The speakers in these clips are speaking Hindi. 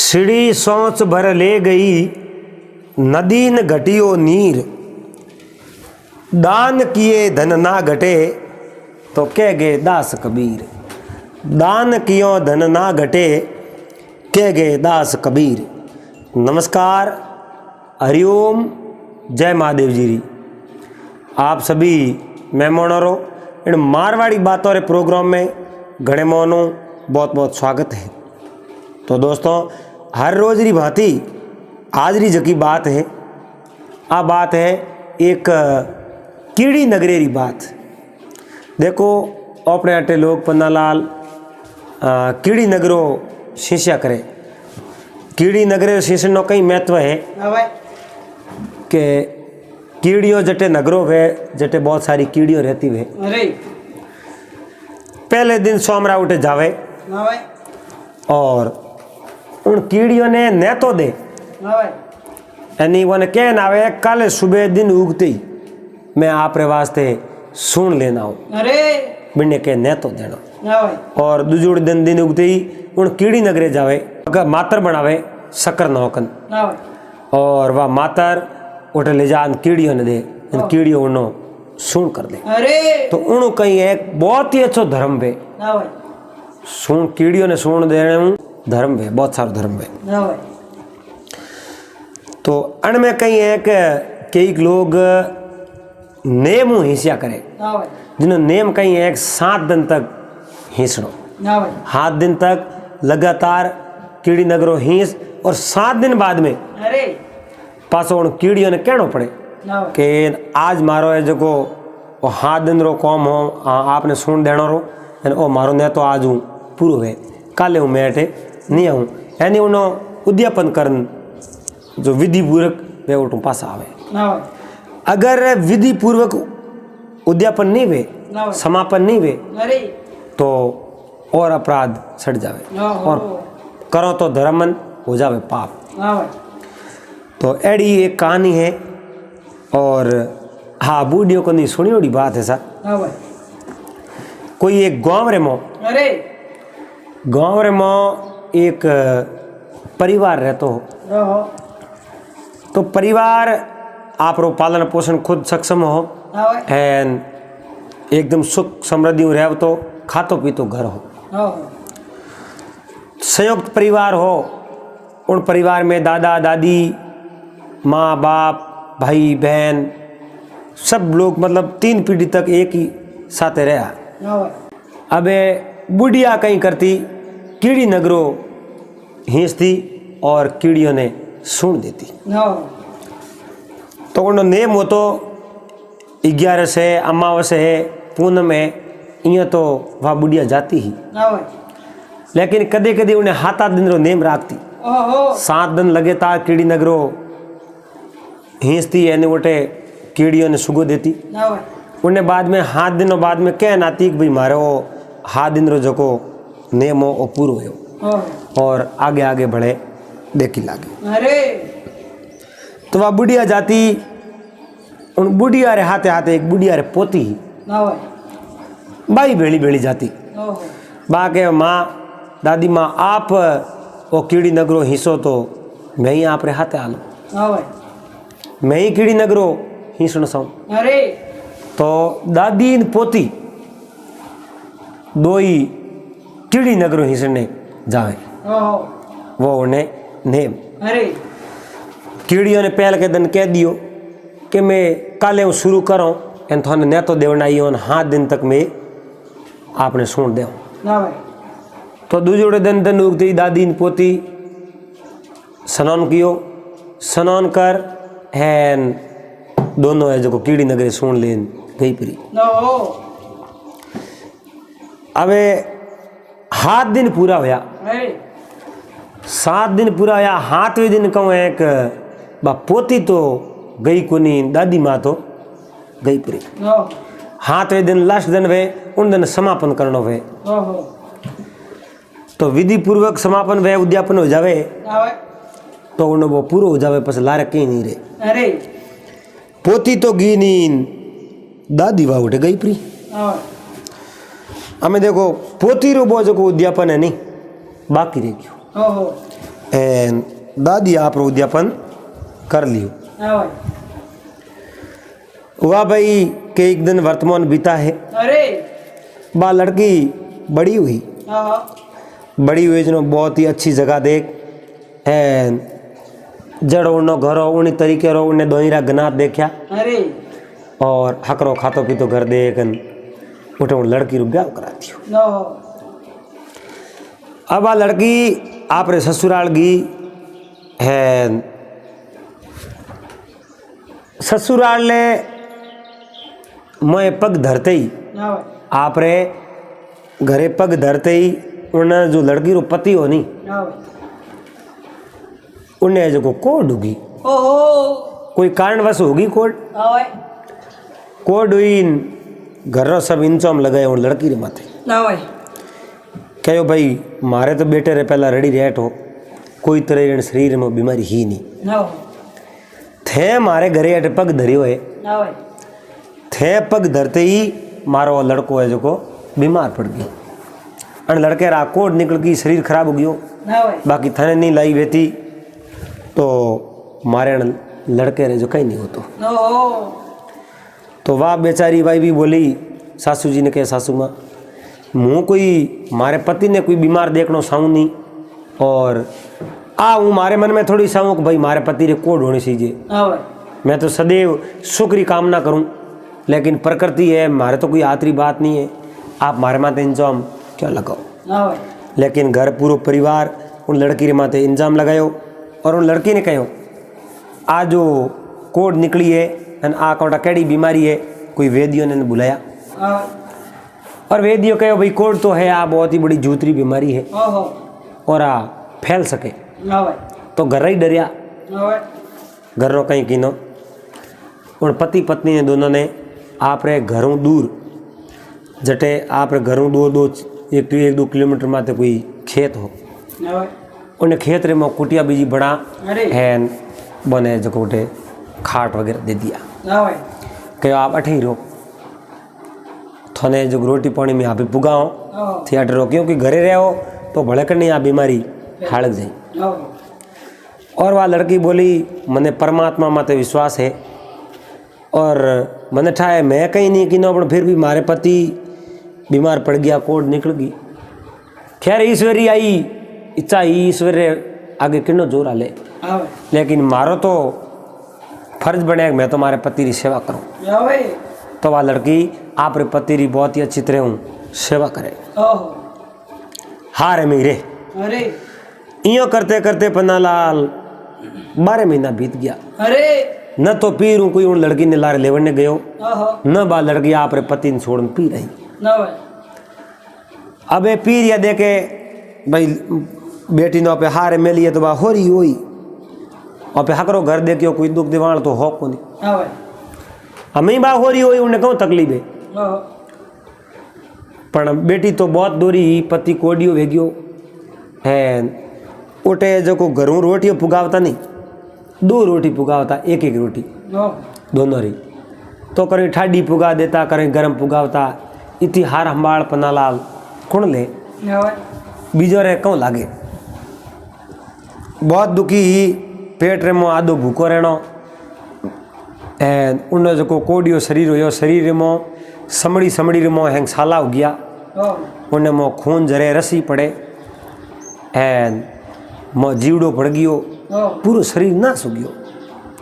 सीढ़ी सोच भर ले गई नदी न घटियो नीर, दान किए धन ना घटे तो कह गए दास कबीर। दान कियो धन ना घटे कह गए दास कबीर। नमस्कार, हरिओम, जय महादेव जी। आप सभी मेहमानों इन मारवाड़ी बातों रे प्रोग्राम में घणे मोनो बहुत बहुत स्वागत है। तो दोस्तों, हर रोज री भांति आज री जकी बात है, आ बात है एक कीड़ी नगरे री बात। देखो अपने अटे लोग पन्नालाल कीड़ी नगरो शीशा करे। कीड़ी नगरे शीशे नो कई महत्व है कि कीड़ियों जटे नगरों वे जटे बहुत सारी कीड़ियों रहती वे। पहले दिन सोमरा उठे जावे और उन कीड़ियों ने न तो दे यानी वो कह ना आवे कल सुबह दिन उगते ही मैं आप रे वास्ते सुन लेना हूँ, बिन्ने के न तो देना। और दूसरे दिन दिन उगते ही उन कीड़ी नगरे जावे, अगर मातर बनावे शक्कर नौकन और वह मातर उठे ले जा कीड़ियों ने दे, इन कीड़ियों उन्हों सुन कर दे। तो उन्हों कहीं एक बहुत ही अच्छा धर्म वे सुन कीड़ियों ने सुन देने धर्म वे, बहुत सारा धर्म वे। तो अन में कहीं एक कई लोग नेम हिस्सा करे, जिन्होंने नेम कहीं एक 7 दिन तक हिंसनो, 7 दिन तक लगातार कीड़ी नगरो हिंस और 7 दिन बाद में पासो उन कीड़ियों ने कहना पड़े कि आज मारो है जो 7 दिन रो कौम हो आपने सुन देना रो ओ मारो ने तो आज हूँ पूरा है, काले हूँ मैं अटे नहीं आऊँ, यानी उन्होंने उद्यापन करन जो विधि पूर्वक वे उठू पास आवे। अगर विधि पूर्वक उद्यापन नहीं वे, समापन नहीं वे, तो और अपराध सड़ जावे और करो तो धर्मन हो जावे पाप। तो एड़ी एक कहानी है और हाँ बूढ़ियों को नहीं सुनी होड़ी बात है सर। कोई एक गांव रे मो एक परिवार रहते हो, तो परिवार आप रो पालन पोषण खुद सक्षम हो एंड एकदम सुख समृद्धि रह तो खातो पीतो घर हो। संयुक्त परिवार हो, उन परिवार में दादा दादी माँ बाप भाई बहन सब लोग मतलब 3 पीढ़ी तक एक ही साथ रहा। अबे बुढ़िया कहीं करती कीड़ी नगरो हिंसती और कीड़ियों ने सुन देती। तो उन नेम हो तो 11 से अमावस है पूनम है इं तो वह बुढ़िया जाती ही, लेकिन कदे कदे उन्हें 7 दिन रो नेम राखती। 7 दिन लगातार कीड़ी नगरो हिंसती यानी उठे कीड़ियों ने सुगो देती। उन्हें बाद में 7 दिनों बाद में कह नाती कि भाई मारे वो 7 दिन रो जो नेम हो पूरो हो और आगे आगे बढ़े देखी लागे। तो वह बुढ़िया जाती, उन बुढ़िया रे हाथे हाथे एक बुढ़िया रे पोती ही बाई भेड़ी भेड़ी जाती। बाके माँ दादी माँ आप वो कीड़ी नगरो हिस्सो तो मैं ही आप रे हाथे आलो, मैं ही कीड़ी नगरो हिंसण साऊं। तो दादी न पोती दो ही कीड़ी नगरो हिंसने जावे। वो उन्हें नेम कीड़ियों ने पहल के दिन कह दियो कि मैं काले शुरू करो एन थाने न तो देवना आई 7 दिन तक मैं आपने सुन दे। तो दूसरे दिन दिन उगती दादी न पोती स्नान कियो, स्नान कर हैन दोनों है जो कीड़ी नगरे सुन लेन गई परी। अबे 7 दिन पूरा होया, 7 दिन पूरा होया। 7वें दिन कहूँ एक बा पोती तो गई कोनी, दादी माँ तो गई परी। 7वें दिन लास्ट दिन वे उन दिन समापन करनो वे, तो विधि पूर्वक समापन वे उद्यापन हो जावे तो उन वो पूरा हो जावे पस लारे कहीं नहीं रे। पोती तो गी नींद, दादी वाह उठे गई परी। हमें देखो पोती रो बो जो उद्यापन है नहीं बाकी रह गयो। एन दादी आप रो उद्यापन कर लियो। वाह भाई के एक दिन वर्तमान बीता है। अरे बा लड़की बड़ी हुई, बड़ी हुई जो बहुत ही अच्छी जगह देख एन जड़ उड़नो घरो उन्हीं तरीके रो उन्हें दोईरा गनात देखा। अरे और हकरो खातो पीतो घर देखन उठे उन लड़की रू ब्याह करा दियो। अब आ लड़की आप रे ससुराल गी है, ससुराल ले मैं पग धरते ही आप रे घरे पग धरते ही उन्हें जो लड़की रो पति हो नी उन्हें जो कोड होगी, कोई कारणवश होगी कोड हुई घर रो सब इंचम लगाए उन लड़की रे माथे कहो भाई मारे तो बेटे रे पहला रड़ी रेट हो कोई तरह शरीर में बीमारी ही नहीं थे मारे घरे अटे पग धरियो है थे पग धरते ही मारो लड़को है जो को बीमार पड़ गयो अन लड़के रा कोड निकल गई शरीर खराब हो गयो बाकी थाने नहीं लाई बेती तो मारे लड़के रे जो कहीं नहीं होतो तो वाह बेचारी भाई भी बोली सासू जी ने कहे सासू माँ मुँह कोई मारे पति ने कोई बीमार देखना साऊँ नहीं और हूँ मारे मन में थोड़ी साऊँ कि भाई मारे पति रे कोड होनी चाहिए मैं तो सदैव सुख की कामना करूँ लेकिन प्रकृति है मारे तो कोई आतरी बात नहीं है आप मारे माते इंजाम क्या लगाओ लेकिन घर पूरा परिवार उन लड़की रे माते इंजाम लगायो और उन लड़की ने कहो आ जो कोड निकली है आ कौटा कैडी बीमारी है कोई वेदियों ने बुलाया और वेदियों कहो भाई कोड तो है आ बहुत ही बड़ी जूतरी बीमारी है और आ फैल सके तो घर ही डरिया घर रो कहीं किनो और पति पत्नी ने दोनों ने आप रे घरों दूर जटे आप रे घरों एक दो किलोमीटर माते कोई खेत हो उन्हें खेत रे में कुटिया बीजी बना हैन बने जो कोटे खाट वगैरह दे दिया कहो आप अठे ही रहो थोने जो रोटी पानी में आप पुगाओ थिएटर रो क्योंकि घरे रहो तो भले कर नहीं आप बीमारी हाड़क जाए और वह लड़की बोली मने परमात्मा माते विश्वास है और मने ठाए मैं कहीं नहीं किनो पर फिर भी मारे पति बीमार पड़ गया कोड निकल गई खैर ईश्वरी आई इच्छा ही ईश्वर आगे किनो जोर आले लेकिन मारो तो फर्ज बने मैं तो मारे पति की सेवा करूं तो वह लड़की आप रे पति की बहुत ही अच्छी तरह सेवा करे हारे मेरे इयो करते करते पन्नालाल 12 महीना बीत गया न तो पीर कोई उन लड़की ने लारे लेवने गयो न बा लड़की आप रे पति ने छोड़ पी रही अब ये पीर या देखे भाई बेटी ने पे हारे मिली तो बा हो रही हुई और पे हकरो घर देखियो कोई दुख दीवाण तो हो को नहीं हमें बा हो रही हुई उन्हें कहूँ तकलीफ है पर बेटी तो बहुत दोरी पति कोडियो वेगियो है उठे जो को घरों रोटियों पुगावता नहीं 2 रोटी पुगावता एक रोटी दोनों री तो करें ठाडी पुगा देता करें गरम पुगावता इतनी हार हंबाड़ पन्नालाल कौन ले बीजो रे क्यों लागे बहुत दुखी पेट रे मो आदो भूखो रहनो उन जो कोडियो शरीर हो शरीर मो समड़ी समड़ी रे मो हैंग साला हो गया उन्हें मो खून जरे रसी पड़े एन मो जीवड़ो पड़ गयो पूरा शरीर ना सो गयो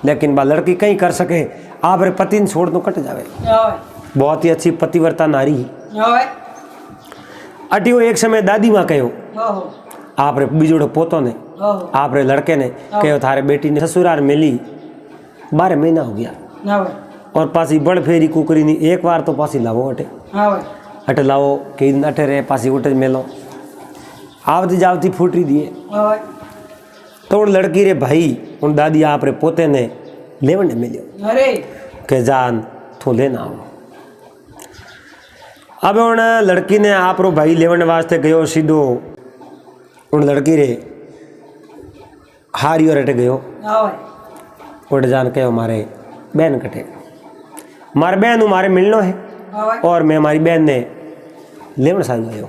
लेकिन बा लड़की कहीं कर सके आप रे पति ने छोड़ तो कट जावे बहुत ही अच्छी पतिव्रता नारी अटियो एक समय दादी माँ कहो आप रे बीजोड़ो पोतो ने आप रे लड़के ने कहो थारे बेटी ने ससुराल मिली 12 महीना हो गया और पासी बड़ फेरी कुकरी नी एक बार तो पासी लावो अटे लावो कई दिन अटे रे पासी उठे मेलो आवती जावती फूटरी दिए तो उन लड़की रे भाई उन दादी आप रे पोते ने लेवने मिलियो के जान थो लेना आओ अब उन लड़की ने आप रो भाई लेवने वास्ते गयो सीधो उन लड़की रे हारियो रटे गयो उठ जान कहो मारे बहन कटे मारे बहन मारे मिलनो है और मैं हमारी बहन ने लेवन साल गयो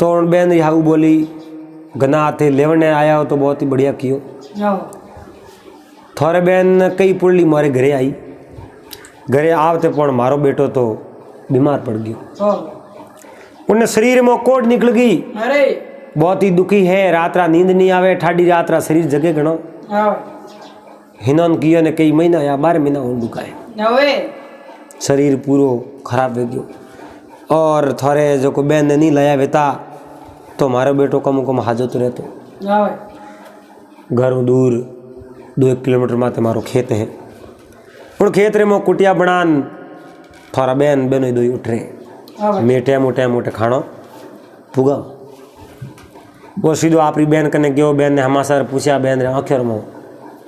तो उन बहन यहाँ बोली गना थे लेवने आया हो तो बहुत ही बढ़िया कियो। थोड़े बेन कई पुरली मारे घरे आई, घरे आवते पण मारो बेटो तो बीमार पड़ गयो। उन्हें शरीर में कोड निकल गई, बहुत ही दुखी है, रात रात नींद नहीं आवे, ठाडी रात रात शरीर जगे घणो। हिनन कियो ने कई महीना या 12 महीना हो दुखाए, शरीर पूरो खराब हो गयो। और थोड़े जो को बेन ने नहीं लाया वेता तो मारो बेटो कम कम हाजत रहतो। घर दूर 2-1 किलोमीटर माते मारो खेत है, उन खेत रे मो कुटिया बनान थोड़ा बेन बेनो दो उठ रहे, मैं टाइम उठे खानो पुगा। वो सीधो आपरी बेन कने गयो, बेन ने हमासर पूछा, बेन रे आखिर में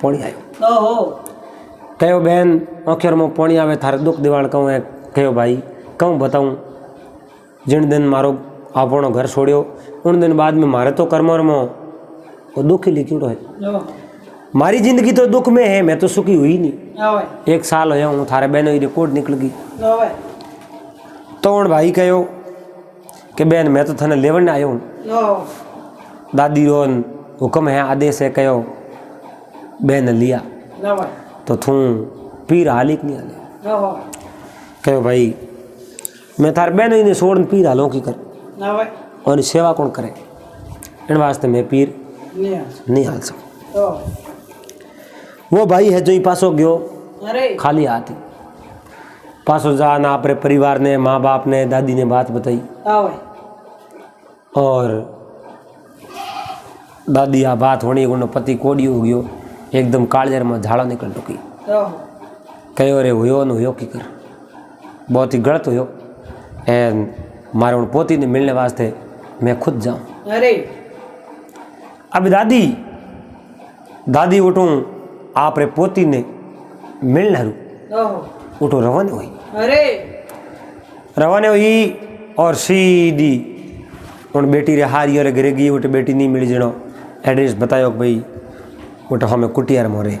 पानी आयो। कहो बेन आखिर में पानी आवे थारे दुख दिवाल कहूँ है। कहो भाई कहूँ बताऊँ, जिन दिन मारो आपनो घर छोड़ियो उन दिन बाद में मारे तो कर्मों में वो दुख ही लिखियो है। मारी जिंदगी तो दुख में है, मैं तो सुखी हुई नहीं। 1 साल होया हूँ, थारे बहनों की रिकॉर्ड निकल गई। तो उन भाई कहो कि बहन मैं तो थाने लेवन आयो हूँ, दादी रोन हुक्म है आदेश है, कहो बहन लिया तो थू पीर हालिक नहीं आले। कहो भाई मैं थारे बहनों ने छोड़ पीर हालों की कर और सेवा कौन करे, इन वास्ते मैं पीर नहीं हाल सकूँ। वो भाई है जो ही पासो गयो खाली हाथ, पासो जाना अपने परिवार ने, माँ बाप ने, दादी ने बात बताई और दादी आ बात होनी, उन्होंने पति कोड़ी हो गयो, एकदम कालजर में झाड़ा निकल टुकी। कहो रे हुयो न हुयो की कर, बहुत ही गलत हुयो, एंड मारे उन पोती ने मिलने वास्ते मैं खुद जाऊँ। अब दादी उठूँ आप रे पोती ने मिलने हरू उठो रवाने हुई। रवाने हुई और सीधी उन बेटी रे हारी और घरे गई। उठे बेटी नहीं मिली, जनो एड्रेस बतायो भाई उठे हमें कुटियार मोरे।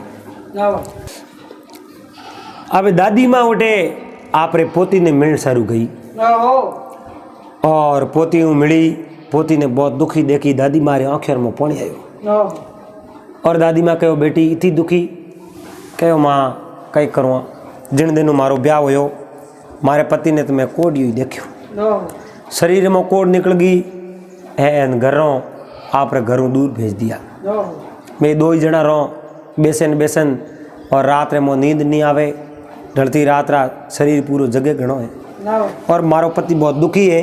अब दादी माँ उठे आप रे पोती ने मिलने सारू गई और पोती मिली। पोती ने बहुत दुखी देखी, दादी मारे आँखें में पानी आयो और दादी माँ कहो बेटी इतनी दुखी, कहो माँ कई करूँ, जिन दिन मारो ब्याह होयो मारे पति ने तो मैं कोड ही देखियो, शरीर में कोड निकल गई है, घरों आप रे घरों दूर भेज दिया। मैं 2 ही जना रहो बेसन और रात रे मो नींद नहीं आवे, ढलती रात शरीर पूरा जगे घणो है और मारो पति बहुत दुखी है,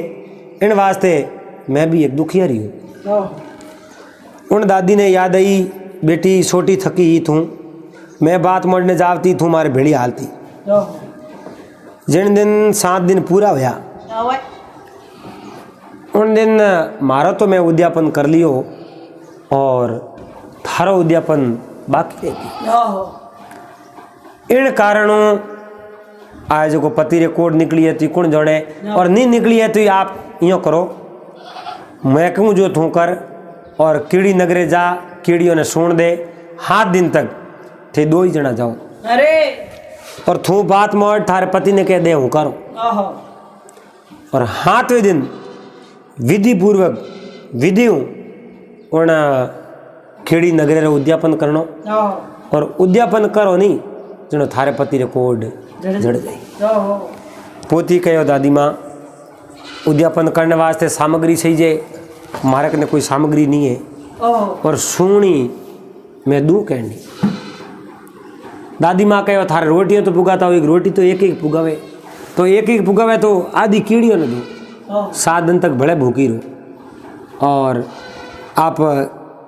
इन वास्ते मैं भी एक दुखियारी हूँ। उन दादी ने याद आई बेटी छोटी थकी ही थूँ, मैं बात मोड़ने जावती थूँ मारे भेड़ी हालती। जिन दिन 7 दिन पूरा होया उन दिन मारो तो मैं उद्यापन कर लियो और थारो उद्यापन बाकी रहेगी। इन कारणों आज को पति रे कोड निकली है तो कौन जाने, और नहीं निकली है तो आप यो करो, मैं कहूँ जो थू कर और कीड़ी नगरे जा, कीड़ियों ने सुन दे, 7 दिन तक थे 2 ही जना जाओ और थू बात मोड़ थारे पति ने कह दे हूँ करो, और 7वें दिन विधि पूर्वक विधि उन कीड़ी नगरे उद्यापन करनो और उद्यापन करो नहीं जनो थारे पति रे कोड जड़ गई। पोती कहो दादी माँ उद्यापन करने वास्ते सामग्री सही जे, मारे ने कोई सामग्री नहीं है और सुनी मैं दूँ कहनी। दादी माँ कहो थारे रोटियाँ तो पुगाता हो, एक रोटी तो एक पुगावे, तो एक पुगावे तो आधी कीड़ियों ने दो, 7 दिन तक भले भूखी रहो। और आप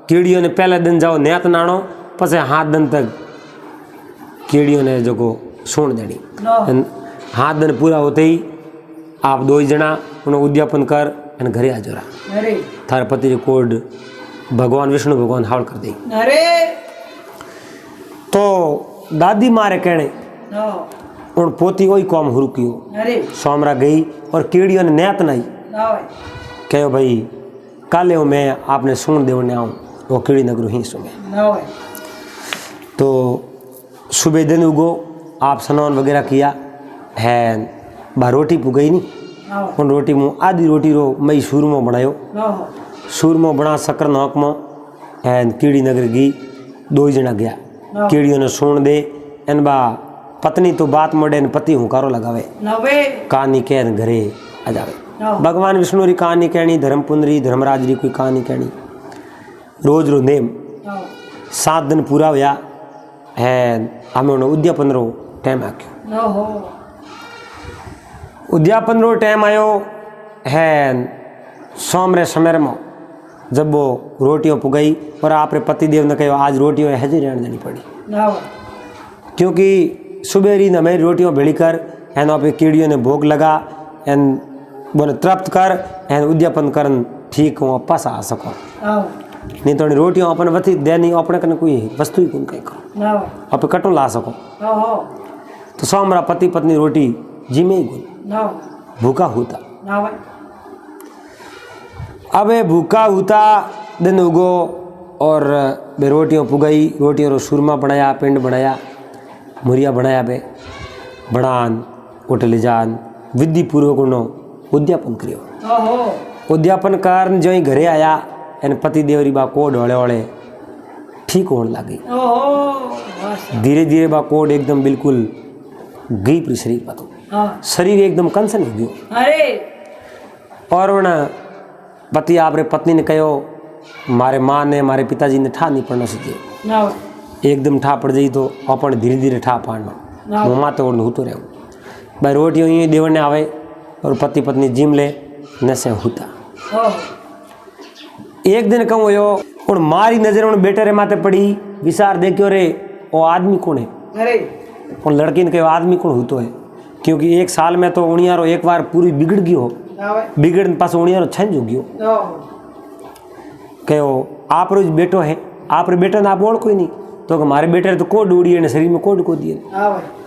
कीड़ियों ने पहले दिन जाओ न्यात नाणो, पसे 7 दिन तक कीड़ियों ने जो को सुन देनी। 7 दिन पूरा होते ही आप 2 ही जना उन्हें उद्यापन कर घरे आ जोरा, थारे पति रे कोड भगवान विष्णु भगवान हावड़ कर दे। तो दादी मारे कहने उन पोती वही कौम हुरुकियो सोमरा गई और कीड़ियों ने न्यात नहीं कहो भाई काले हो मैं आपने सुन देवने आऊँ, वो कीड़ी नगरू ही सुने। तो सुबह दिन उगो आप स्नान वगैरह किया है, बा रोटी पुगई नहीं, उन रोटी मुँह आधी रोटी रो मई शुरू में बनायो, सूरमो बना सकर नौक में एन कीड़ी नगर गी 2 जना गया कीड़ियों ने सुन दे एन बा पत्नी तो बात मोड़े न पति हुकारो लगावे कहानी कह घरे आ जावे। भगवान विष्णु री कहानी कहनी, धर्मपुंदरी धर्मराज री कोई कहानी कहनी। रोज रो नेम 7 दिन पूरा होया है हमें उद्यापन रो टाइम आक्यो। उद्यापन रो टाइम आयो है सोमरे समय में जब वो रोटियों पुगाई और आपरे पतिदेव ने कहो आज रोटियों हजी रहने देनी पड़ी क्योंकि सुबह री न मेरी रोटियों भेड़ी कर एन आप कीड़ियों ने भोग लगा एन बोले तृप्त कर एन उद्यापन करन ठीक हो पास आ सको नहीं तो रोटियों अपन वती देनी अपने कने कोई वस्तु ही कौन कहीं करो आप कटो ला सको तो सोमरा पति पत्नी रोटी जिमे ही गुन भूखा होता अब भूखा होता दिन उगो और बे रोटियों पुगाई रोटियों रो सुरमा बनाया पिंड बनाया मुरिया बनाया बे बनान उठले जान विधि पूर्वक उनो उद्यापन करियो। उद्यापन कारण जो घरे आया एन पति देवरी बा कोड हौले हौले ठीक होने लगी। धीरे धीरे बा कोड एकदम बिल्कुल गई पूरी शरीर पातो शरीर एकदम कंसन हो गयो और उन पति आपरे पत्नी ने कहो मारे माँ ने मारे पिताजी ने ठा नहीं पड़ना सीखे एकदम ठा पड़ जाई तो अपन धीरे धीरे ठा पाड़ना मुँह तो होतो रहो भाई रोटियों ही देवने आवे और पति पत्नी जिम ले नशे होता। एक दिन कहूँ यो और मारी नजर उन बेटे रे माथे पड़ी विचार देखियो रे वो आदमी कौन है और लड़की ने कहो आदमी कौन होतो है क्योंकि 1 साल में तो उणियारो एक बार पूरी बिगड़ गयो बिगड़ने पास उणियारो छंज हो गयो कहो आप रोज बेटो है आप रे बेटा ना बोल कोई नहीं तो हमारे बेटे तो कोड उड़ी है शरीर में कोड को दिए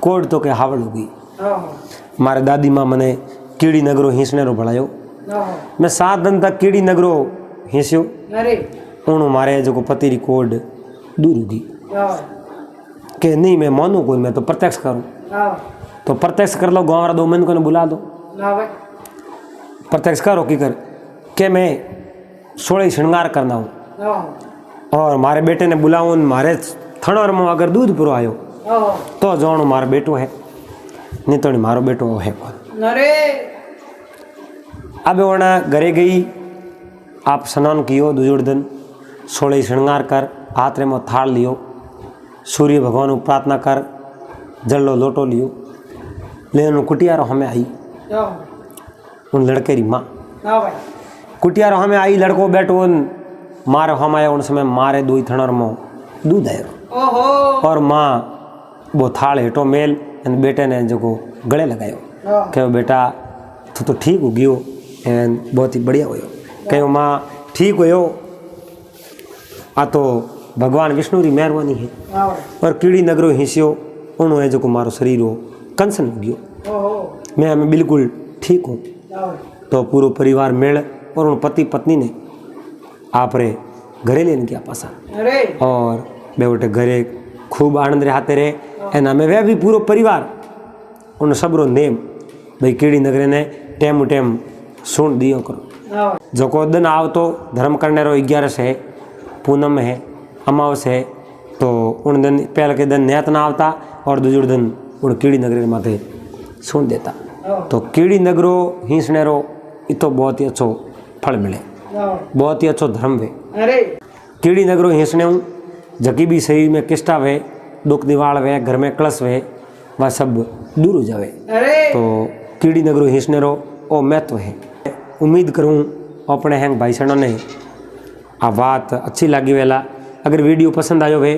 कोड तो के हावड़ हो गई। मारे दादी माँ मने कीड़ी नगरो हिंसने रो भड़ायो मैं 7 दिन तक कीड़ी नगरो हिंस्यो उन्होंने मारे जो पति री कोड दूर होगी के नहीं मैं मानू कोई मैं तो प्रत्यक्ष करूँ तो प्रत्यक्ष कर लो गाँव वाला 2 मन को बुला दो प्रत्यक्ष करो की कर के मैं 16 श्रृंगार करना हूँ और मारे बेटे ने बुलाऊं मारे थणर में अगर दूध पूरो आयो तो जानो मारो बेटो है नहीं तो मारो बेटो है कौन। अब वना घरे गई आप स्नान कियो दूसरे दिन 16 श्रृंगार कर हाथ में थाल लियो सूर्य भगवान को प्रार्थना कर जल्लो लोटो लियो ले कुटिया हमें आई उन लड़के री माँ कुटिया हमें आई लड़को बैठो मारे हम आया उन समय मारे 2 थणर में दूध आयो और माँ वो थाल हेठो मेल एन बेटे ने जो गले लगायो कहो बेटा तो ठीक हो गयो एन बहुत ही बढ़िया होयो कहो माँ ठीक होयो आ तो भगवान विष्णु री मेहरबानी है और कीड़ी नगरो हिंस्यो उन्होंने जो मारो शरीर हो कंसन हो गयो मैं बिल्कुल ठीक हूँ। तो पूरा परिवार मेल और उन पति पत्नी ने आप रे घरे लेने गया पासा और बेटे घरे खूब आनंद रहते रहे एना में वह भी पूरा परिवार उन सबरो नेम भाई कीड़ी नगरे ने टेम टेम सुन दियो करो जो को दिन आव तो धर्म करने रो 11 है पूनम है अमावस है तो उन दिन पहले के दिन नैत ना आवता और दूसरे दिन उन कीड़ी नगरे माथे सुन देता तो कीड़ी नगरो हिंसने रो तो बहुत ही अच्छो फल मिले बहुत ही अच्छो धर्म वे कीड़ी नगरो हिंसने हूँ जकी भी शरीर में किस्टा वे दुख दिवाल वे घर में कलश वे वह सब दूर हो जावे तो कीड़ी नगरो हिंसने रो ओ महत्व है। उम्मीद करूँ अपने हैंग भाई सणों ने आ बात अच्छी लगी वेला अगर वीडियो पसंद आयो वे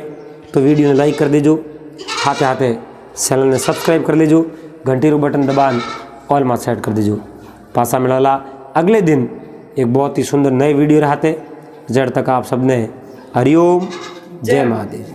तो वीडियो ने लाइक कर दीजो हाथे हाथे चैनल ने सब्सक्राइब कर लीजो घंटी रो बटन दबान ऑल में सेट कर दीजो पासा मिला अगले दिन एक बहुत ही सुंदर नए वीडियो रहते जड़ तक आप सबने हरिओम जय महादेव।